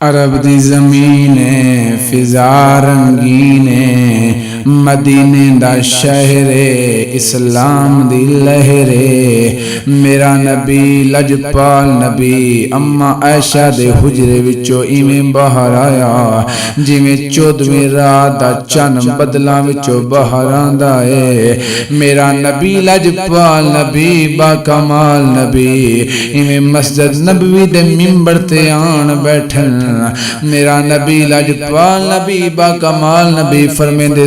عرب دی زمین فضا رنگین مدینے دا شہر اسلام دی لہر میرا نبی لجپال نبی اما عائشہ دے حجرے وچوں ایویں باہر آیا جویں 14ویں رات دا چن بدلاں وچوں باہر آندا اے میرا نبی لجپال نبی با کمال نبی ایویں مسجد نبوی دے منبر تے آن بیٹھن میرا نبی لجپال نبی با کمال نبی فرمیندے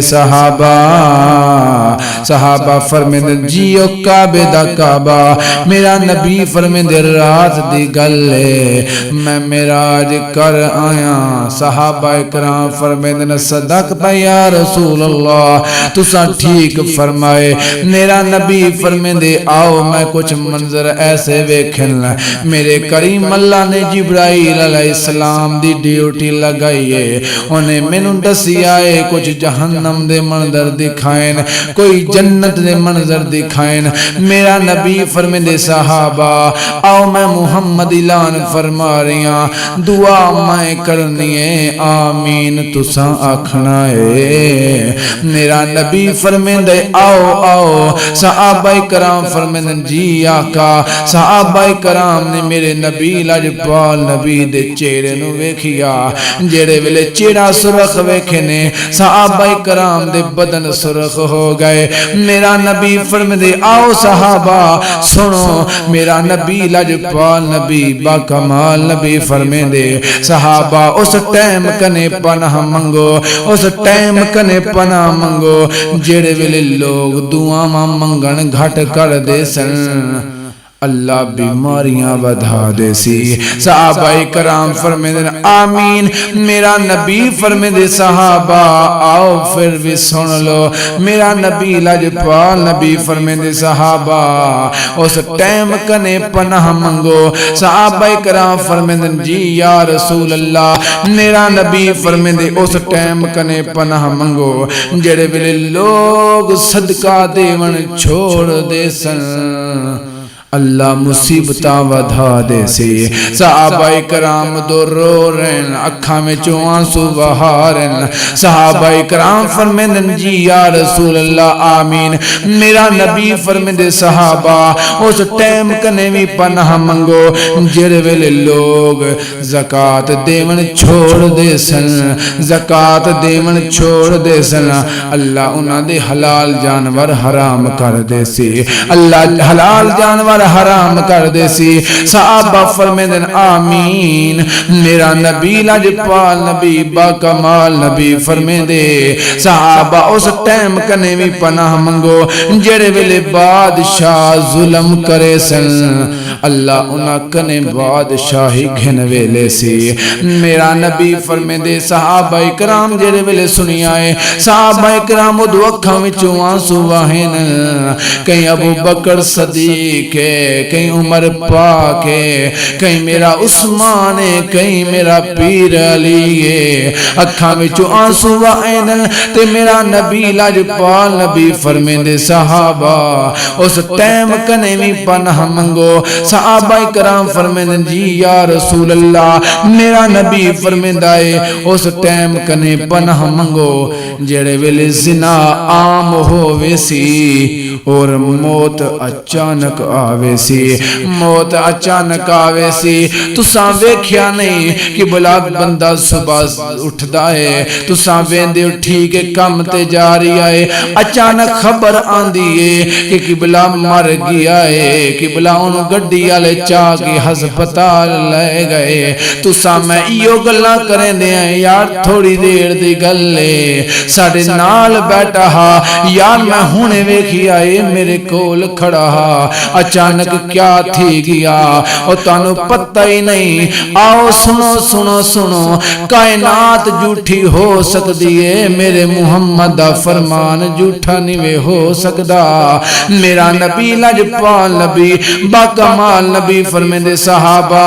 صحابہ فرمیندے جیو کعبے دا کعبہ میرا نبی فرمیندے رات دی گل ہے میں معراج کر آیا صحابہ اکرام فرمیندے صدقت یا رسول اللہ تساں ٹھیک فرمائے میرا نبی فرمیندے آؤ میں کچھ منظر ایسے ویکھن میرے کریم اللہ نے جبرائیل علیہ السلام دی ڈیوٹی لگائیے انہیں مینوں دسی آئے کچھ جہنم دے منظر دکھائیں کوئی جنت دے منظر دکھائیں میرا نبی فرمیندے صحابہ آؤ میں محمد اعلان فرما رہیاں دعا میں کرنی ہے آمین تساں آکھنا ہے میرا نبی فرمیندے آؤ آؤ صحابہ کرام فرمیندے جی آقا صحابہ کرام نے میرے نبی لجپال نبی دے چہرے نو ویکھیا جڑے ویلے چہرہ سرخ ویکھے نے صحابہ کرام دے بدن سرخ ہو گئے میرا نبی فرمیندے آؤ صحابہ سنو میرا نبی لجپال نبی با کمال نبی فرمیندے صحابہ اس ٹائم کنے پناہ منگو اس ٹائم کنے پناہ منگو جڑے ویلے لوگ دعاواں منگن گھٹ کر دے سن اللہ بیماریاں بدھا دے سی صحابہ کرام فرمیندے آمین میرا نبی فرمیندے صحابہ آؤ پھر بھی سن لو میرا نبی لجپال نبی فرمیندے صحابہ اس ٹائم کنے پناہ منگو صحابہ کرام فرمیندے جی یا رسول اللہ میرا نبی فرمیندے اس ٹائم کنے پناہ منگو جڑے ویلے لوگ صدقہ دیون چھوڑ دے سن اللہ مصیبتاں ودھا دے سی صحابہ کرام دو رو رہن اکھاں میں آنسو بہا رہن صحابہ کرام فرمیندن جی یا رسول اللہ آمین میرا نبی فرمیندے صحابہ اس ٹائم کنے بھی پناہ منگو جڑے ویلے لوگ زکاة دیون چھوڑ دے سن زکاة دیون چھوڑ دے سن اللہ انہاں دے حلال جانور حرام کر دے سی اللہ حلال جانور حرام کر دے سی صحابہ فرمیندن آمین میرا نبی لجپال نبی با کمال نبی فرمیندے صحابہ اس ٹائم کنے بھی پناہ منگو جڑے ویلے بادشاہ ظلم کرے سن اللہ انہاں کنے بادشاہی گھن ویلے سی میرا نبی فرمیندے صحابہ کرام جڑے ویلے سنی آئے صحابہ کرام دو اکھاں وچوں آنسو وہن کہیں ابو بکر صدیق کہیں عمر پاک ہے کہیں میرا عثمان ہے کہیں میرا پیر علی ہے اکھاں وچوں آنسو وہن تے میرا نبی لجپال نبی فرمیندے صحابہ اس ٹائم کنے بھی پناہ منگو صحابہ کرام فرمیندے جی یا رسول اللہ میرا نبی فرمیندہ ہے اس ٹائم کنے پناہ منگو جڑے ویلے زنا عام ہووے سی اور موت اچانک آوے سی موت اچانک آوے سی تساں ویکھیا نہیں کہ بلا بندہ صبح اٹھدا ہے تساں ویندے اٹھی کے کم تے جا رہی آئے اچانک خبر آندی ہے کہ قبلہ مر گیا ہے قبلہ انہوں گڈی والے چاہ کے ہسپتال لے گئے تساں میں ایو گلاں کریں دے ہیں یار تھوڑی دیر دی گلے ساڑے نال بیٹھا ہا یار میں ہونے ویکھی آئے میرے کول کھڑا ہا اچانک کیا تھی گیا اور تانو پتہ ہی نہیں آؤ سنو سنو سنو کائنات جھوٹی ہو سکتی ہے میرے محمد دا فرمان جھوٹا نہیں ہو سکتا میرا نبی لجپال نبی با کمال نبی فرمیندے صحابہ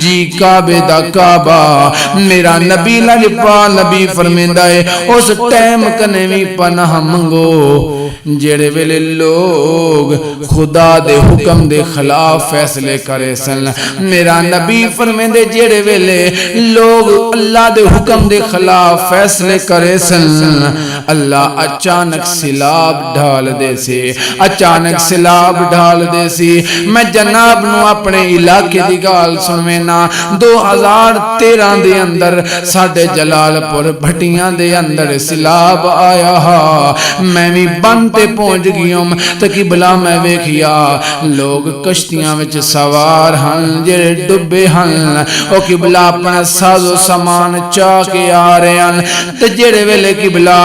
جی کعبے دا کعبہ میرا نبی لجپال نبی فرمیندہ ہے اس ٹائم کنے بھی پناہ منگو جڑے ویلے لوگ خود خدا دے حکم دے خلاف فیصلے کرے سن میرا نبی فرمیندے جیڑے ویلے لوگ اللہ دے حکم دے خلاف فیصلے کرے سن اللہ اچانک سیلاب ڈھال دے سی اچانک سیلاب ڈھال دے سی میں جناب نو اپنے علاقے دی گال سنوینا 2013 دے اندر ساڈے جلال پور بھٹیاں دے اندر سیلاب آیا ہا میں بھی بنتے پہنچ گیوں تکی بلا میں ویکھیا لوگ کشتیاں وچ سوار ہن جڑے ڈبے ہن او قبلہ اپنا ساز و سامان چا کے آ رہے ہن تے جڑے ویلے قبلہ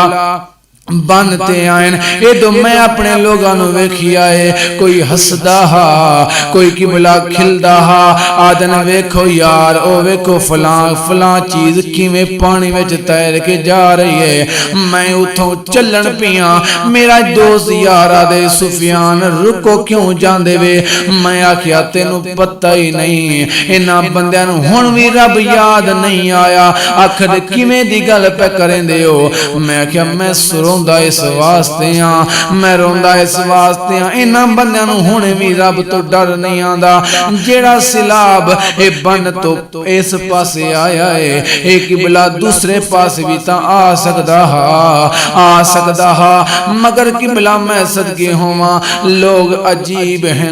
بنتے آئین اے تو میں اپنے لوگاں نو ویکھیا ہے کوئی ہسدا ہا کوئی قبلہ کھلدا ہا آدن ویکھو یار او ویکھو فلاں چیز کیویں پانی وچ تیر کے جا رہی ہے میں اتھوں چلن پیاں میرا دوست یار دے سفیان رکو کیوں جاندے وے میں آکھیا تینوں پتہ ہی نہیں انہاں بندیاں نو ہن وی رب یاد نہیں آیا آخر کیویں دی گل پہ کریندے ہو میں آکھیا میں روندا اس واسطے ہاں میں روندا اس واسطے ہاں انہاں بندیاں نو ہن وی رب تو ڈر نہیں آندا جیڑا سیلاب اے بن تو اس پاسے آیا ہے اے قبلہ دوسرے پاسے بھی تا آ سکدا ہا مگر قبلہ میں صدقے ہوواں لوگ عجیب ہیں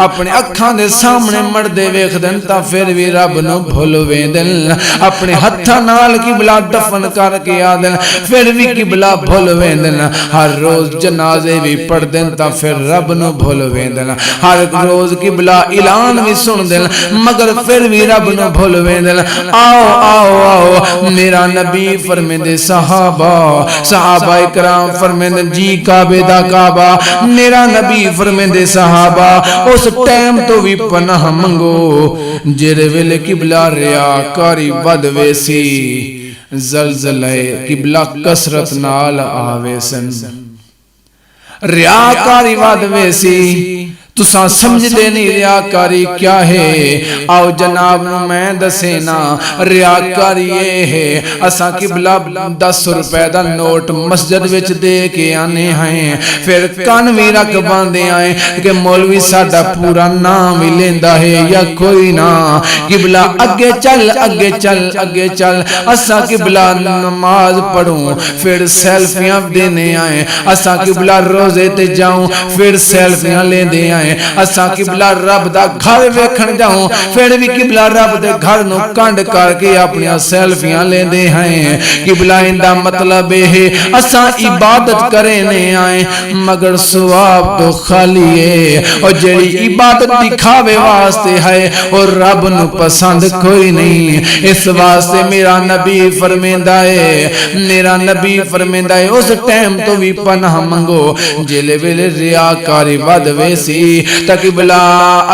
اپنے اکھاں دے سامنے مردے ویکھدن تا پھر وی رب نو بھول ویندن اپنے ہتھاں نال قبلہ دفن کر کے آدن پھر وی قبلہ بھول ویندن ہر روز جنازے بھی پڑھ دن تا پھر رب نو بھول ویندن ہر روز قبلہ اعلان بھی سن دن مگر پھر بھی رب نو بھول ویندن آؤ آؤ آؤ میرا نبی فرمیندے صحابہ اکرام فرمیندے جی کعبے دا کعبہ میرا نبی فرمیندے صحابہ اس ٹائم تو بھی پناہ منگو جڑے ویلے قبلہ ریاکاری ود ویسی زلزلہ قبلہ کسرت نال آوے سن ریاکاری ود ویسی تساں سمجھ دے نہیں ریاکاری کیا ہے آؤ جناب نو میں دسینا ریاکاری یہ ہے اساں قبلہ 10 روپے دا نوٹ مسجد وچ دے کے آنے ہیں پھر کان بھی رکھ باندے آئیں کہ مولوی ساڈا پورا نام ہی لیندا ہے یا کوئی نہ قبلہ اگے چل اگے چل اگے چل اساں قبلہ نماز پڑھوں پھر سیلفیاں دینے آئیں اساں قبلہ روزے تے جاؤں پھر سیلفیاں لیندے آئیں اساں قبلہ رب دا گھر ویکھن جاؤں پھر بھی قبلہ رب دے گھر نو کنڈ کر کے اپنی سیلفیاں لیندے ہیں قبلہ اندا مطلب ہے اساں عبادت کرنے آئیں مگر ثواب تو خالی ہے اور جڑی عبادت دکھاوے واسطے ہے اور رب نو پسند کوئی نہیں اس واسطے میرا نبی فرمیندہ ہے میرا نبی فرمیندہ ہے اس ٹائم تو بھی پناہ منگو جلے ویلے ریاکاری ود ویسی تاکہ بلا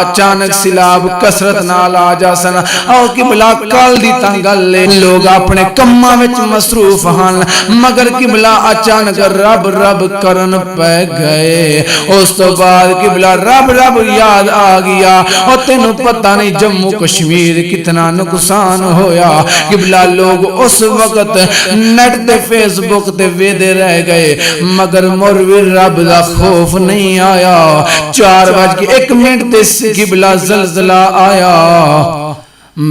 اچانک سیلاب کسرت نال آ جا سن اور کہ بلا کال دی تنگل لے لوگ اپنے کماں وچ مصروف ہن مگر کہ بلا اچانک رب رب کرن پہ گئے اس تو بعد کہ بلا رب رب یاد آ گیا اور تینوں پتہ نہیں جموں کشمیر کتنا نقصان ہویا کہ بلا لوگ اس وقت نیٹ تے فیس بک تے ویدے رہ گئے مگر موروی رب دا خوف نہیں آیا 4:01 تے قبلہ زلزلہ آیا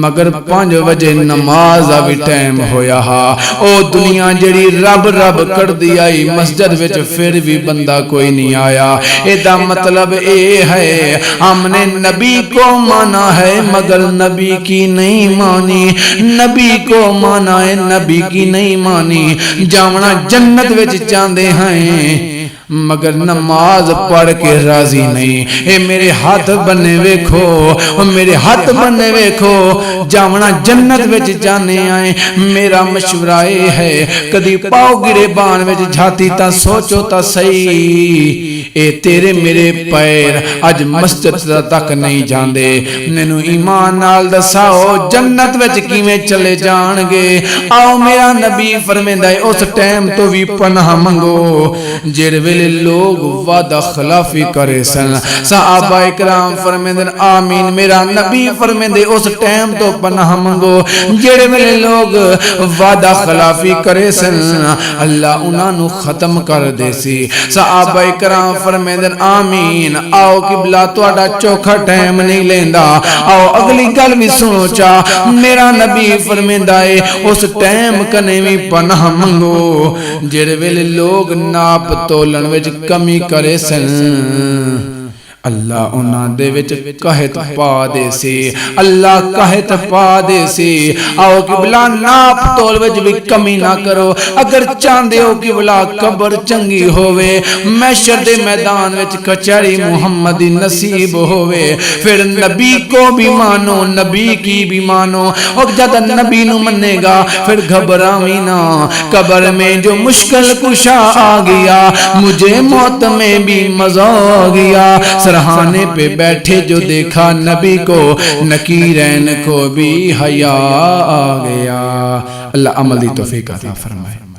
مگر 5 بجے نماز بھی ٹائم ہویا ہا او دنیا جڑی رب رب کر دی آئی مسجد وچ پھر بھی بندہ کوئی نہیں آیا اے دا مطلب اے ہے ہم نے نبی کو مانا ہے مگر نبی کی نہیں مانی نبی کو مانا ہے نبی کی نہیں مانی جاونا جنت وچ چاندے ہیں مگر نماز پڑھ کے راضی نہیں اے میرے ہاتھ بنے ویکھو میرے ہاتھ بنے ویکھو جاونا جنت وچ جانے آئیں میرا مشورہ اے ہے کدی پاؤ گرے بان وچ جھاتی تا سوچو تا صحیح اے تیرے میرے پیر اج مسجد تک نہیں جاندے مینوں ایمان نال دساؤ جنت وچ کیویں چلے جان گے آؤ میرا نبی فرمیندا ہے اس ٹائم تو بھی پناہ منگو جڑے ویلے لوگ وعدہ خلافی کرے سن صحابہ اکرام فرمیندے آمین میرا نبی فرمیندے اس ٹائم تو پناہ منگو جڑے ویلے لوگ وعدہ خلافی کرے سن اللہ انہاں نو ختم کر دے سی صحابہ اکرام فرمیندے آمین آؤ قبلہ تواڈا چوکھا ٹائم نہیں لیندا آؤ اگلی گل بھی سوچا میرا نبی فرمیندہ ہے اس ٹائم کنے بھی پناہ منگو جڑے ویلے لوگ ناپ تولن وچ کمی کرے سن اللہ انہاں دے وچ قحط پا دے سی اللہ قحط پا دے سی آؤ قبلہ ناپ تول وچ بھی کمی نہ کرو اگر چاندے ہو قبلہ قبر چنگی ہوئے محشر دے میدان وچ کچہری محمدی نصیب ہوئے پھر نبی کو بھی مانو نبی کی بھی مانو اور جب نبی نو منے گا پھر گھبراویں نہ قبر میں جو مشکل کشا آ گیا مجھے موت میں بھی مزہ آ گیا سرحانے پہ بیٹھے جو دیکھا نبی کو نکیرین کو بھی حیا آ گیا اللہ عمل دی توفیق عطا فرمائے